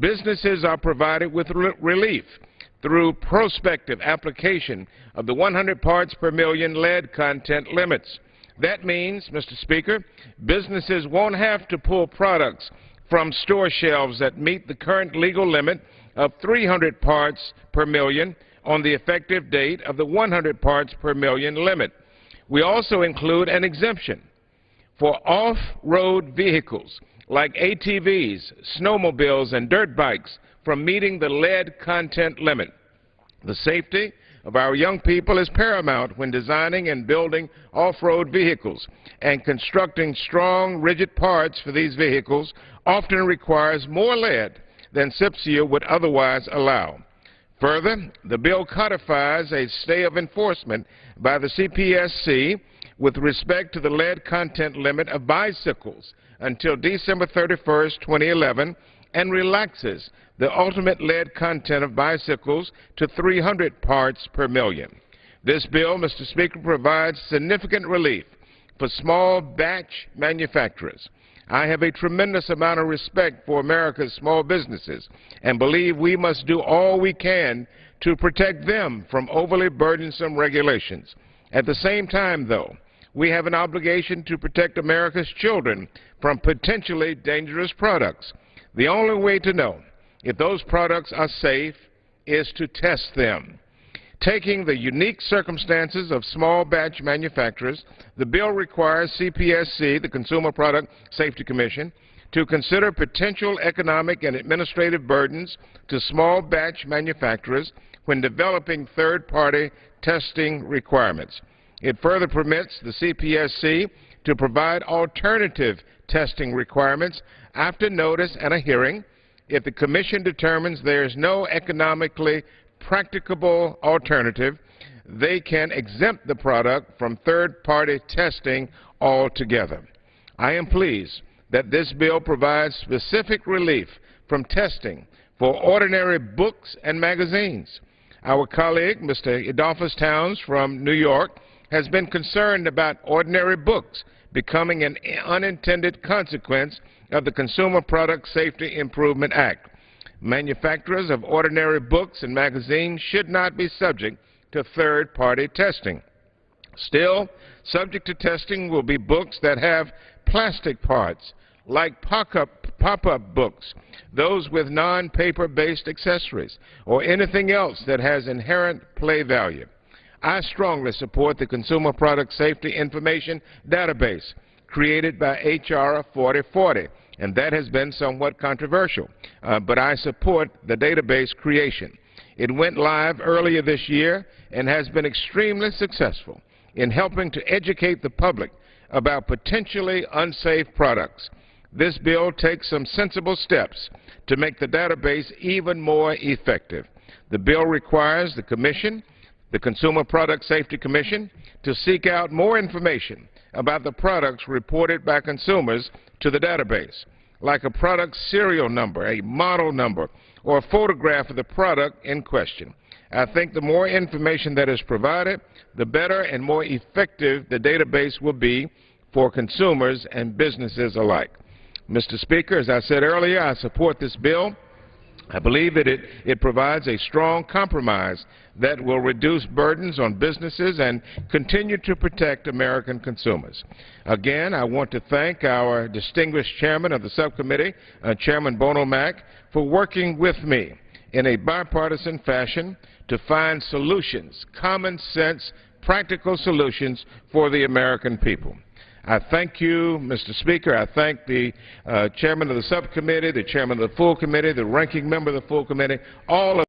Businesses are provided with relief through prospective application of the 100 parts per million lead content limits. That means, Mr. Speaker, businesses won't have to pull products from store shelves that meet the current legal limit of 300 parts per million on the effective date of the 100 parts per million limit. We also include an exemption for off-road vehicles like ATVs, snowmobiles, and dirt bikes from meeting the lead content limit. The safety of our young people is paramount when designing and building off-road vehicles, and constructing strong, rigid parts for these vehicles often requires more lead than CPSIA would otherwise allow. Further, the bill codifies a stay of enforcement by the CPSC with respect to the lead content limit of bicycles until December 31st, 2011, and relaxes the ultimate lead content of bicycles to 300 parts per million. This bill, Mr. Speaker, provides significant relief for small batch manufacturers. I have a tremendous amount of respect for America's small businesses and believe we must do all we can to protect them from overly burdensome regulations. At the same time, though, we have an obligation to protect America's children from potentially dangerous products. The only way to know if those products are safe is to test them. Taking the unique circumstances of small batch manufacturers, the bill requires CPSC, the Consumer Product Safety Commission, to consider potential economic and administrative burdens to small batch manufacturers when developing third-party testing requirements. It further permits the CPSC to provide alternative testing requirements after notice and a hearing if the Commission determines there is no economically practicable alternative. They can exempt the product from third-party testing altogether. I am pleased that this bill provides specific relief from testing for ordinary books and magazines. Our colleague, Mr. Adolphus Towns from New York, has been concerned about ordinary books becoming an unintended consequence of the Consumer Product Safety Improvement Act. Manufacturers of ordinary books and magazines should not be subject to third-party testing. Still, subject to testing will be books that have plastic parts, like pop-up books, those with non-paper-based accessories, or anything else that has inherent play value. I strongly support the Consumer Product Safety Information Database created by H.R. 4040, and that has been somewhat controversial, but I support the database creation. It went live earlier this year and has been extremely successful in helping to educate the public about potentially unsafe products. This bill takes some sensible steps to make the database even more effective. The bill requires the Commission, the Consumer Product Safety Commission, to seek out more information about the products reported by consumers to the database, like a product serial number, a model number, or a photograph of the product in question. I think the more information that is provided, the better and more effective the database will be for consumers and businesses alike. Mr. Speaker, as I said earlier, I support this bill. I believe that it provides a strong compromise that will reduce burdens on businesses and continue to protect American consumers. Again, I want to thank our distinguished chairman of the subcommittee, Chairman Bono Mack, for working with me in a bipartisan fashion to find solutions, common sense, practical solutions for the American people. I thank you, Mr. Speaker. I thank the chairman of the subcommittee, the chairman of the full committee, the ranking member of the full committee, all of